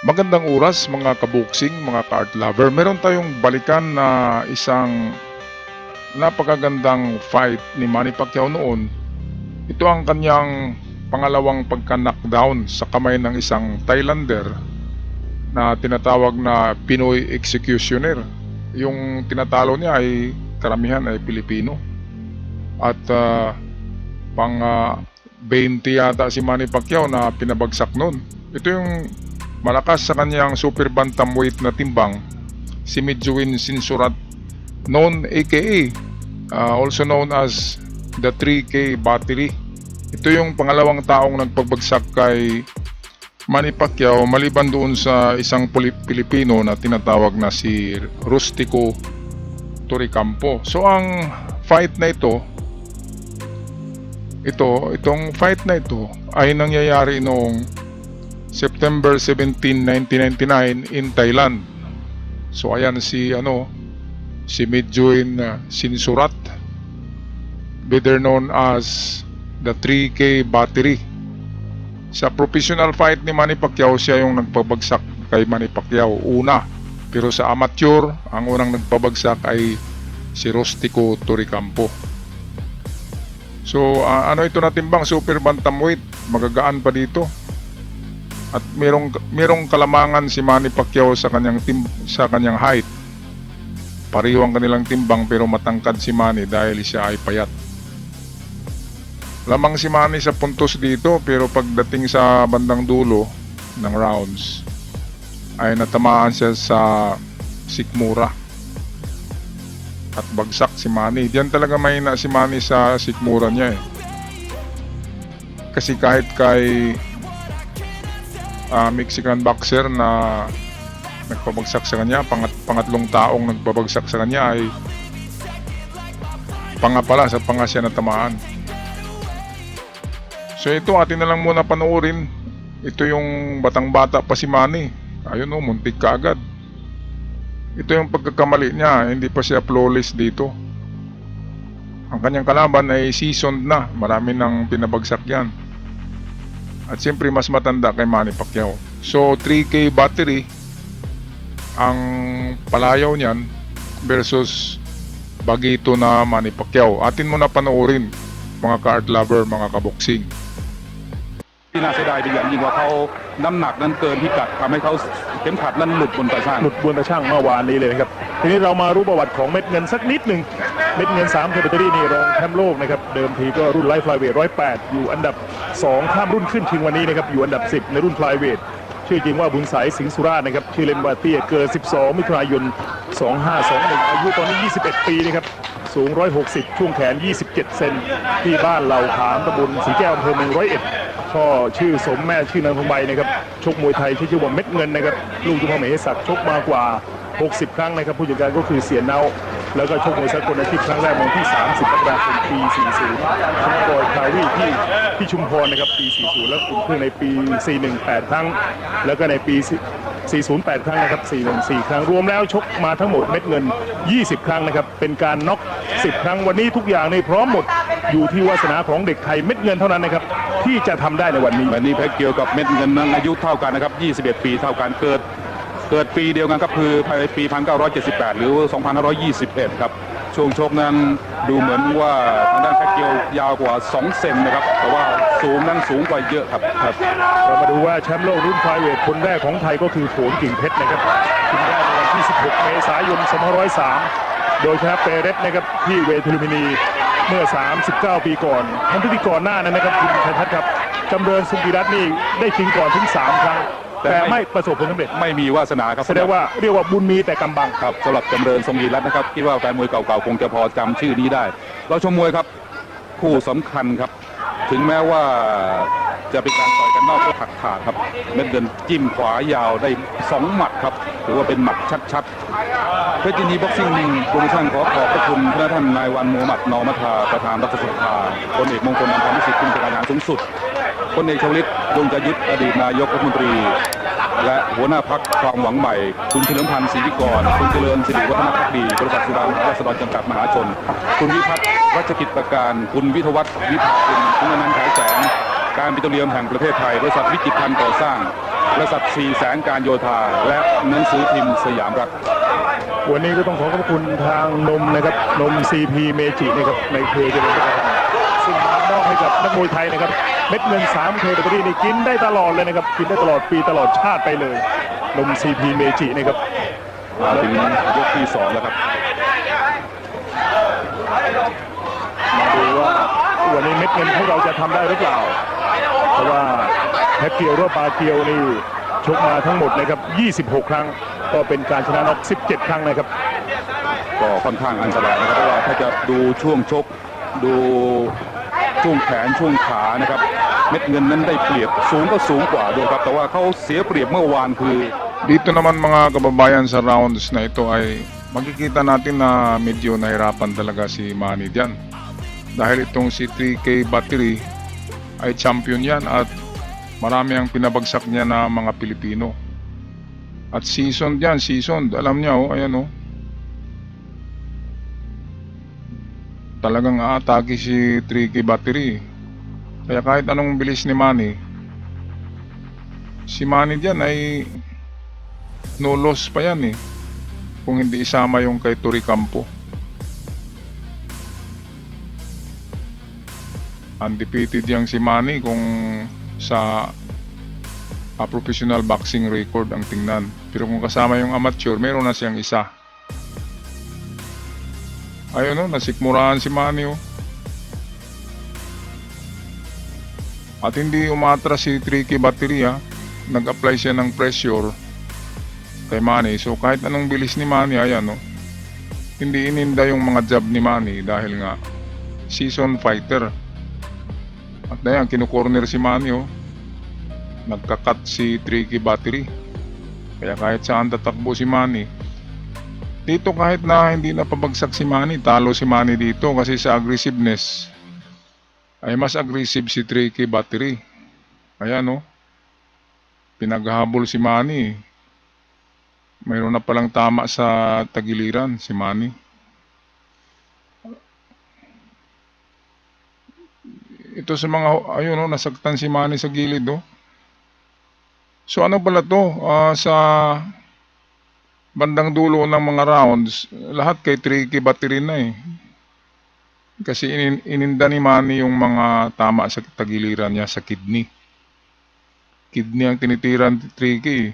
Magandang oras mga kabuksing, mga ka-art lover. Meron tayong balikan na isang napakagandang fight ni Manny Pacquiao noon. Ito ang kanyang pangalawang pagka-knockdown sa kamay ng isang Thailander na tinatawag na Pinoy Executioner. Yung tinatalo niya ay karamihan ay Pilipino. At pang 20 yata si Manny Pacquiao na pinabagsak noon. Ito yung malakas sa kanyang super bantamweight na timbang, si Midjwin Sinsurat, known aka also known as the 3K Battery. Ito yung pangalawang taong nagpagbagsak kay Manny Pacquiao maliban doon sa isang Pilipino na tinatawag na si Rustico Toricampo. So ang fight na itong fight na ito ay nangyayari noong September 17, 1999 in Thailand. So ayan si Midjwin Sinsurat, better known as the 3K Battery. Sa professional fight ni Manny Pacquiao, siya yung nagpabagsak kay Manny Pacquiao una. Pero sa amateur, ang unang nagpabagsak ay si Rustico Toricampo. So ano ito na timbang? Super bantamweight, magagaan pa dito. At merong kalamangan si Manny Pacquiao sa kanyang height. Pareho ang kanilang timbang pero matangkad si Manny dahil siya ay payat. Lamang si Manny sa puntos dito pero pagdating sa bandang dulo ng rounds ay natamaan siya sa sikmura. At bagsak si Manny. Diyan talaga mahina si Manny sa sikmura niya eh. Kasi kahit kay Mexican boxer na nagpabagsak sa kanya, pangatlong taong nagpabagsak sa kanya ay sa panga siya natamaan. So ito atin na lang muna panoorin. Ito yung batang-bata pa si Manny. Ayun muntik ka agad. Ito yung pagkakamali niya, hindi pa siya flawless dito. Ang kanyang kalaban ay seasoned na, marami nang pinabagsak yan. At siyempre mas matanda kay Manny Pacquiao. So 3K Battery ang palayaw niyan versus bagito na Manny Pacquiao. Atin mo na panoorin mga ka-art lover, mga kaboksing. ที่น่าเสียดายเป็นอย่างยิ่งว่าเขาน้ำหนักนั้นเกินพิกัดทำให้เขาเข็มขัดนั้นหลุดบนตาช่าง หลุดบนตาช่างเมื่อวานนี้เลยครับทีนี้เรามารู้ประวัติของเม็ดเงินสักนิดหนึ่งเม็ดเงิน3 แคตตาล็อกนี่รองแชมป์โลกนะครับเดิมทีก็รุ่นไลท์ไฟล์เวท108อยู่อันดับ2ข้ามรุ่นขึ้นชิงวันนี้นะครับอยู่อันดับ10ในรุ่นไฟล์เวทชื่อจริงว่าบุญสายสิงห์สุราษฎร์นะครับชื่อเล่นว่าเตี้ยเกิด12 มิถุนายน 2521อายุตอนนี้21 ปีนะครับสูง160ช่วงแขน27 เซนที่บ้านเหล่าขามตำบลสีแก้วอำเภอเมือง101พ่อชื่อสมแม่ชื่อนางทองใบนะครับชกมวยไทยชื่อว่าเม็ดเงินนะครับลูกเจ้าพ่อมเหศักดิ์ชกมากว่า60 ครั้งนะครับผู้จัดการก็คือเสียเนาแล้วก็ชกมวยสากลอาชีพครั้งแรกในวันที่30 มกราคมปี 40 ชนะบอยคาวีที่ชุมพรนะครับปี 40 แล้วอุ่นเครื่องในปี 41 8 ครั้งแล้วก็ในปี 40 8 ครั้งนะครับ 41 4 ครั้งรวมแล้วชกมาทั้งหมดเม็ดเงิน20 ครั้งนะครับเป็นการน็อก10 ครั้งวันนี้ทุกอย่างในพร้อมหมดอยู่ที่วาสนาของเด็กไทยเม็ดเงินเท่านั้นนะครับที่จะทำได้ในวันนี้ วันนี้แพ็กเกียวกับเม็ดเงินนั้นอายุเท่ากันนะครับ21 ปีเท่ากันเกิดปีเดียวกันครับคือภายในปี 1978 หรือ 2521 ครับช่วงชกนั้นดูเหมือนว่าทางด้านแพ็กเกียวยาวกว่า2 เซนนะครับแต่ว่าสูงนั้นสูงกว่าเยอะครับเรามาดูว่าแชมป์โลกรุ่นไฟเวทคนแรกของไทยก็คือโขนกิ่งเพชรนะครับชิงได้ในวันที่ 16 เมษายน 2503 โดยชนะเปเรสนะครับที่เวทีลุมพินีเมื่อ 39 ปีก่อนทั้งพิธีกรหน้านั้นนะครับคุณชัยทัศน์ครับจำเริญสุกิรัตน์นี่ได้ชิงก่อนถึง3 ครั้งแต่ไม่ประสบผลสำเร็จไม่มีวาสนาครับแสดงว่าเรียกว่าบุญมีแต่กำบังครับสำหรับจำเริญทรงยีรัตน์นะครับคิดว่าแฟนมวยเก่าๆคงจะพอจำชื่อนี้ได้เราชมมวยครับคู่สำคัญครับถึงแม้ว่าจะเป็นการต่อยกันนอกก็ขาดครับเม็ดเงินจิ้มขวายาวได้2 หมัดครับถือว่าเป็นหมัดชัดๆเพชรยินดีบ็อกซิ่งโปรโมชั่นขอขอบพระคุณพระท่านนายวันมูฮัมหมัดนอมัทาประธานรัฐสภาพลเอกมงคลอัมพรวิสิทธิ์ผู้จัดการสูงสุดพลเอกชวลิตยงใจยุทธอดีตนายกรัฐมนตรีและหัวหน้าพรรคความหวังใหม่คุณเฉลิมพันธ์ศรีวิกรคุณเจริญสิริวัฒนภักดีบริษัทสุรามราษฎรจำกัดมหาชนคุณวิพัฒน์รัชกิจประการคุณวิทวัฒน์วิภาคุณอนันต์ขายแสงการปิโตรเลียมแห่งประเทศไทยบริษัทวิจิตรพันธ์ก่อสร้าง บริษัท4 แสนการโยธาและหนังสือพิมพ์สยามครับ วันนี้ก็ต้องขอขอบคุณทางนมนะครับนม CP เมจินะครับในเครือเจริญพัฒนาซึ่งมอบให้กับนักมวยไทยนะครับเม็ดเงิน 3K แบตเตอรี่นี่กินได้ตลอดเลยนะครับกินได้ตลอดปีตลอดชาติไปเลยนม CP เมจินะครับ มาถึงยกที่ 2 แล้วครับ มาดูว่าวันนี้เม็ดเงินของเราจะทำได้หรือเปล่าเพราะว่าแพทเกียวหรือว่าปาเกียวนี่ชกมาทั้งหมดนะครับ26 ครั้งก็เป็นการชนะน็อก17 ครั้งนะครับ ก็ค่อนข้างอันตรายนะครับเพราะว่าถ้าจะดูช่วงชกดูช่วงแขนช่วงขานะครับเม็ดเงินนั้นได้เปรียบสูงก็สูงกว่าด้วยครับแต่ว่าเขาเสียเปรียบเมื่อวานคือ Dito naman mga kababayan sa rounds na ito ay makikita natin na medyo nahirapan talaga si Manny diyan. Dahil itong si 3K Battery ay champion yan at marami ang pinabagsak niya na mga Pilipino. At seasoned yan, seasoned. Alam niya oh, ayan oh. Talagang aatake si 3K Battery. Kaya kahit anong bilis ni Manny, si Manny diyan ay no loss pa yan eh kung hindi isama yung kay Tori Campo. Undefeated yang si Manny kung sa professional boxing record ang tingnan, pero kung kasama yung amateur meron na siyang isa. Ayun oh, nasikmuraan si Manny oh. At hindi umatras si 3K Battery ha. Nag-apply siya ng pressure kay Manny. So kahit anong bilis ni Manny, ayan no, hindi ininda yung mga jab ni Manny dahil nga season fighter. At ayan, kinukorner si Manny oh. Nagkakat si 3K Battery. Kaya kahit saan tatakbo si Manny, dito kahit na hindi na pabagsak si Manny, talo si Manny dito kasi sa aggressiveness ay mas aggressive si 3K Battery. Ayan oh, pinaghahabol si Manny. Mayroon na palang tama sa tagiliran si Manny. Ito sa mga, ayun oh, nasaktan si Manny sa gilid oh. So ano pala to, sa bandang dulo ng mga rounds, lahat kay 3K Battery na eh. Kasi ininda ni Manny yung mga tama sa tagiliran niya sa kidney. Kidney ang tinitiran ni 3K eh.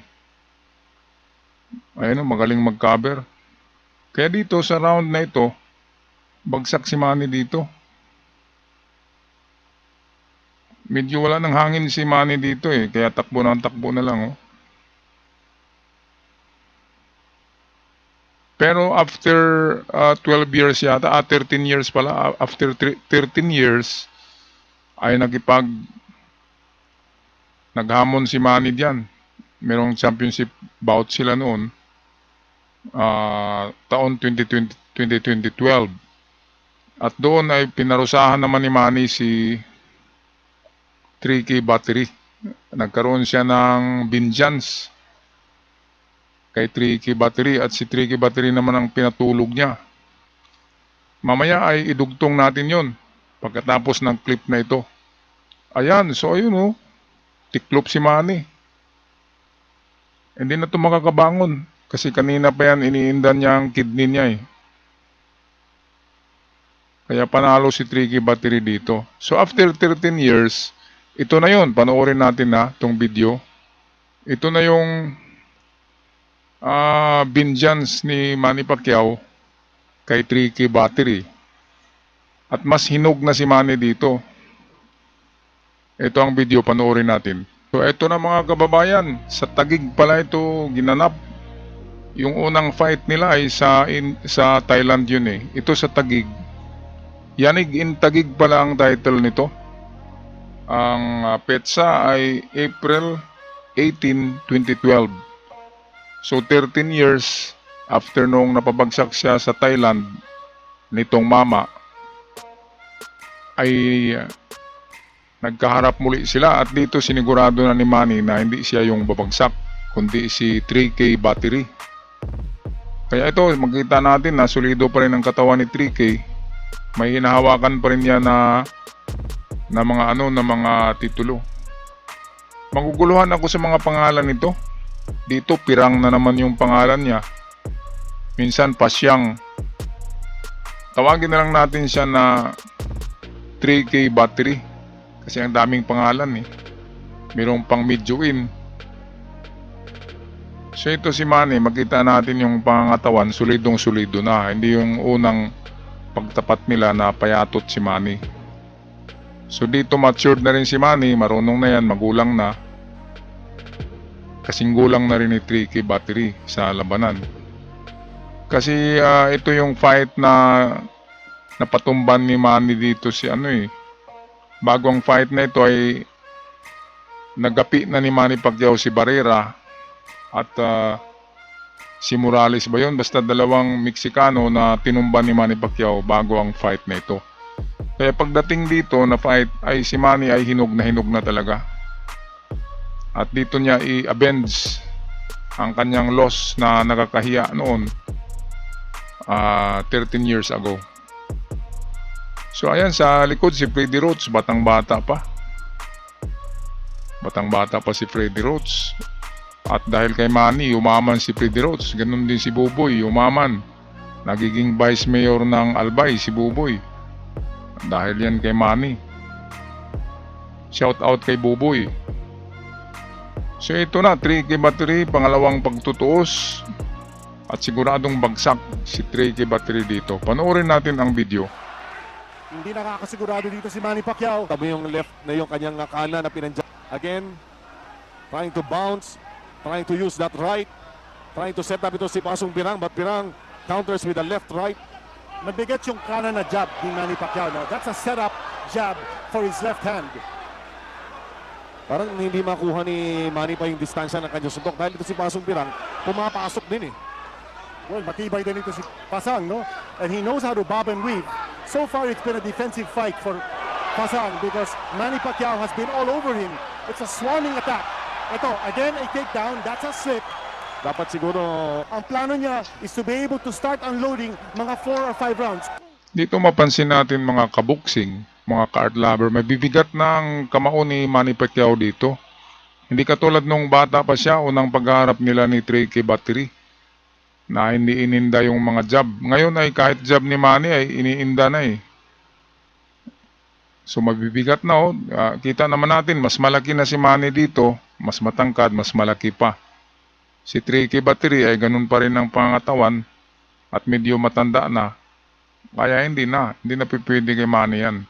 Ayun, magaling mag-cover. Kaya dito sa round na ito, bagsak si Manny dito. Medyo wala ng hangin si Manny dito eh, kaya takbo na lang oh. Pero after 12 years yata, 13 years pala, after 13 years ay naghamon si Manny diyan. Merong championship bout sila noon, taon 2012. At doon ay pinarusahan naman ni Manny si 3K Battery. Nagkaroon siya ng vengeance kay 3K Battery at si 3K Battery naman ang pinatulog niya. Mamaya ay idugtong natin yon pagkatapos ng clip na ito. Ayan, so ayun oh, tiklop si Manny. Hindi na ito makakabangon kasi kanina pa yan iniindan niya ang kidney niya eh. Kaya panalo si 3K Battery dito. So after 13 years, ito na yun. Panoorin natin na itong video. Ito na yung vengeance ni Manny Pacquiao kay 3K Battery. At mas hinog na si Manny dito. Ito ang video, panoorin natin. So ito na mga kababayan, sa Taguig pala ito ginanap. Yung unang fight nila ay sa Thailand yun eh. Ito sa Taguig. Yanig in Taguig pala ang title nito. Ang petsa ay April 18, 2012. So 13 years after nung napabagsak siya sa Thailand nitong mama, ay nagkaharap muli sila at dito sinigurado na ni Manny na hindi siya yung babagsak kundi si 3K Battery. Kaya ito, makita natin na solido pa rin ang katawan ni 3K. May hinahawakan pa rin niya na mga titulo. Maguguluhan ako sa mga pangalan nito. Dito, Pirang na naman yung pangalan niya. Minsan, Pasyang. Tawagin na lang natin siya na 3K battery. Kasi ang daming pangalan eh. Mayroong pang Midjuin. So ito si Manny, makita natin yung pangangatawan, solidong-solido na. Hindi yung unang pagtapat nila na payatot si Manny. So dito matured na rin si Manny, marunong na yan, magulang na. Kasing gulang na rin ni 3K battery sa labanan. Kasi ito yung fight na napatumban ni Manny dito si bago ang fight na ito ay nagapi na ni Manny Pacquiao si Barrera at si Morales ba yun? Basta dalawang Meksikano na tinumban ni Manny Pacquiao bago ang fight na ito. Kaya pagdating dito na fight ay si Manny ay hinog na talaga. At dito niya i-avenge ang kanyang loss na nakakahiya noon 13 years ago. So ayan sa likod si Freddie Roach, batang-bata pa. Batang-bata pa si Freddie Roach. At dahil kay Manny, umaman si Freddie Roach. Ganun din si Buboy, umaman. Nagiging vice mayor ng Albay si Buboy. Dahil yan kay Manny. Shout out kay Buboy. So ito na, 3K battery, pangalawang pagtutuos. At siguradong bagsak si 3K battery dito. Panoorin natin ang video. Hindi nakakasigurado dito si Manny Pacquiao. Tabi yung left na yung kanyang kanan na pinandiyan. Again, trying to bounce, trying to use that right, trying to set up ito si Pasong Pirang, but Pirang counters with the left right. Mabigat yung kanan na jab ni Manny Pacquiao. No? That's a setup jab for his left hand. Parang hindi makuha ni Manny pa yung distansya ng kanyang suntok dahil ito si Pasong Pirang pumapasok din eh. Well, matibay din ito si Pasang, no? And he knows how to bob and weave. So far, it's been a defensive fight for Pasang because Manny Pacquiao has been all over him. It's a swarming attack. Ito, again, a takedown. That's a slip. Dapat siguro Ang plano niya is to be able to start unloading mga 4 or 5 rounds. Dito mapansin natin mga kabuksing, mga card lover, mabibigat na ang kamao ni Manny Pacquiao dito. Hindi katulad nung bata pa siya, unang pagharap nila ni 3K battery na hindi ininda yung mga jab. Ngayon ay kahit jab ni Manny ay iniinda na eh. So mabibigat na oh. Kita naman natin, mas malaki na si Manny dito, mas matangkad, mas malaki pa. Si 3K battery ay ganun pa rin ang pangatawan at medyo matanda na. Kaya hindi na pipwede kay Manny yan.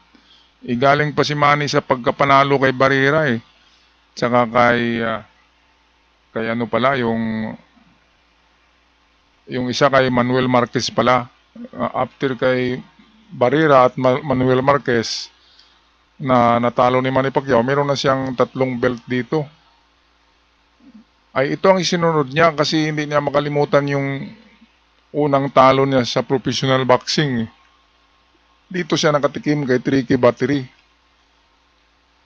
Igaling pa si Manny sa pagkapanalo kay Barrera eh. Tsaka kay ano pala, yung isa kay Manuel Marquez pala. After kay Barrera at Manuel Marquez na natalo ni Manny Pacquiao, meron na siyang 3 belt dito. Ay ito ang isinunod niya kasi hindi niya makalimutan yung unang talo niya sa professional boxing. Dito siya nakatikim kay 3K battery.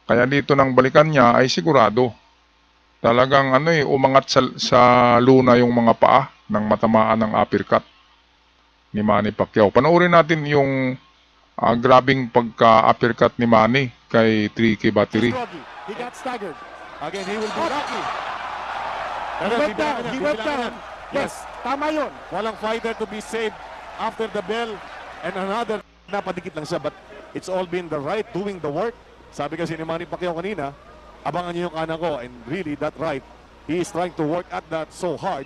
Kaya dito nang balikan niya ay sigurado. Talagang umangat sa luna yung mga paa nang matamaan ng uppercut ni Manny Pacquiao. Panoorin natin yung grabing pagka-uppercut ni Manny kay 3K battery. He got staggered. again he will be lucky. He went down. He went down. Yes, tama yun. Walang fighter to be saved after the bell and another. Napadikit lang siya but it's all been the right doing the work. Sabi kasi ni Manny Pacquiao kanina, abangan niyo yung kanan ko, and really that right, he is trying to work at that so hard.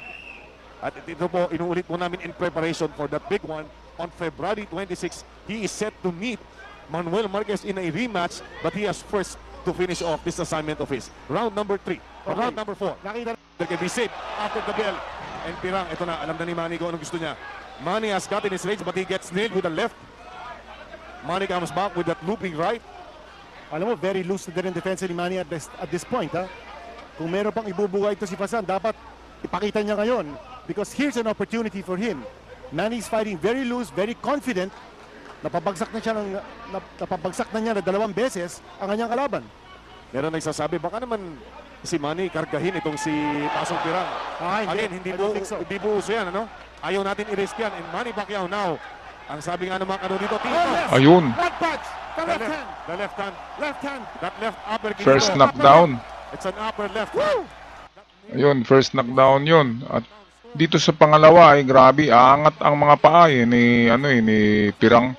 At ito po, inuulit po namin in preparation for that big one on February 26. He is set to meet Manuel Marquez in a rematch, but he has first to finish off this assignment of his. Round number 3, or round number 4. Nakita There can be saved after the bell. And Pirang, ito na, alam na ni Manny kung anong gusto niya. Manny has gotten his range, but he gets nailed with the left. Manny comes back with that looping right. Alam mo, very loose na din ang defense ni Manny at this point. Ha? Kung meron pang ibubuhay ito si Pasan, dapat ipakita niya ngayon. Because here's an opportunity for him. Manny's fighting very loose, very confident. Napabagsak na niya na 2 beses ang kanyang kalaban. Meron nagsasabi, baka naman si Manny kargahin itong si Pasong Pirang. Again, hindi I don't think so. po uso yan, ano? Ayaw natin i-risk yan. And Manny Pacquiao now, ang sabi nga naman dito, Oh, yes. Ayun. Right punch. The left hand. the left hand, Left hand. that left upper kick. First knockdown. It's an upper left. Ayun, first knockdown yun. At dito sa pangalawa ay grabe, aangat ang mga paa ni Pirang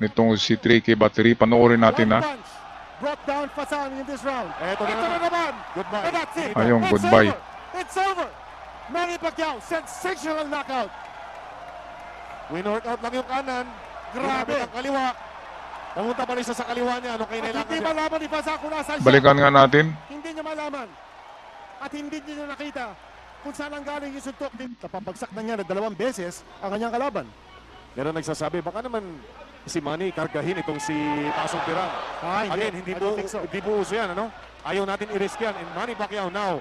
nitong si 3K Battery. Panoorin natin One ha. punch brought down Fasan in this round. Ito Ito na naman. Goodbye. And that's it. Ayun, It's goodbye. over. It's over. Manny Pacquiao, sensational knockout. Win-workout lang yung kanan. Grabe. Ginamit ang kaliwa. Pumunta pa rin siya sa kaliwa niya. Ano At kailangan hindi niya? malaman ni Fasan kung nasaan siya. Balikan nga natin. Hindi niya malaman. At hindi niya nakita kung saan ang galing yung suntok. Napapagsak na niya na 2 beses ang kanyang kalaban. Meron nagsasabi, baka naman si Manny kargahin itong si Pasong Pirang. Again, hindi I don't think so. po uso yan, ano? Ayaw natin i-risk yan. And Manny Pacquiao now,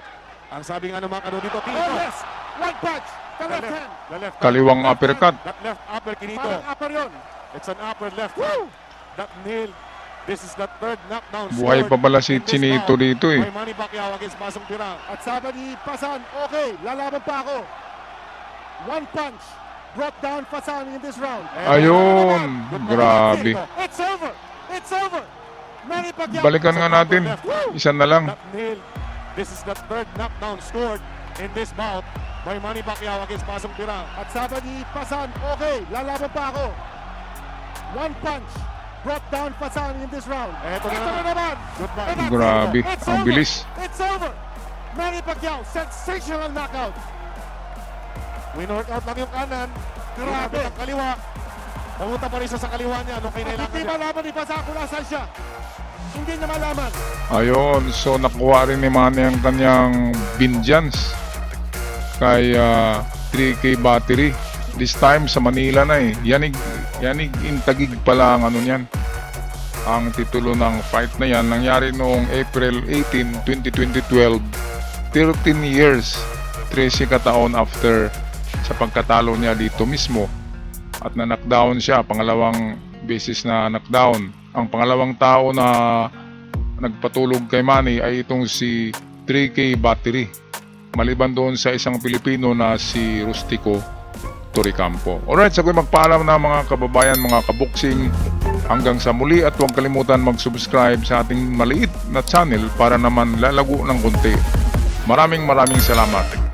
ang sabi nga ng mga dito, Oh Kinito. yes! One punch! The left hand! The left hand. Kaliwang uppercut. That left upper, Kinito. Parang upper yun. It's an upper left. Woo! That nail. This is the third knockdown. Buhay pa pala si in this Chinito bout dito eh. by Manny Pacquiao against Pasong Pirang. At sabi ni Fasan, okay, lalaban pa ako. One punch brought down Fasan in this round. Ayun, grabe. It's over! It's over! Manny Pacquiao. Balikan nga natin. Isa na lang. That nail. This is the third knockdown scored in this bout by Manny Pacquiao against Pasong Pirang. At sabi ni Fasan, okay, lalaban pa ako. One punch brought down Fasan in this round. Ito na Ito na naman. naman. Goodbye. And that's Grabe, it. It's ang over. bilis. It's over. Manny Pacquiao, sensational knockout. Win-workout lang yung kanan. Grabe. Ginamit ang kaliwa. Pumunta pa rin siya sa kaliwa niya. Ano kailangan Hindi niya? malaman ni Fasan kung nasaan siya. Hindi niya malaman. Ayun, so nakuha rin ni Manny ang kanyang vengeance kay 3K Battery. This time sa Manila na eh. Yanig Intagig pala ang ano niyan. Ang titulo ng fight na yan nangyari noong April 18, 2012. 13 years, 13 kataon after sa pagkatalo niya dito mismo. At na-knockdown siya, pangalawang beses na knockdown. Ang pangalawang tao na nagpatulog kay Manny ay itong si 3K Battery. Maliban doon sa isang Pilipino na si Rustico Toricampo. Alright, so magpaalam na mga kababayan, mga kaboksing. Hanggang sa muli at huwag kalimutan mag-subscribe sa ating maliit na channel para naman lalago ng konti. Maraming salamat.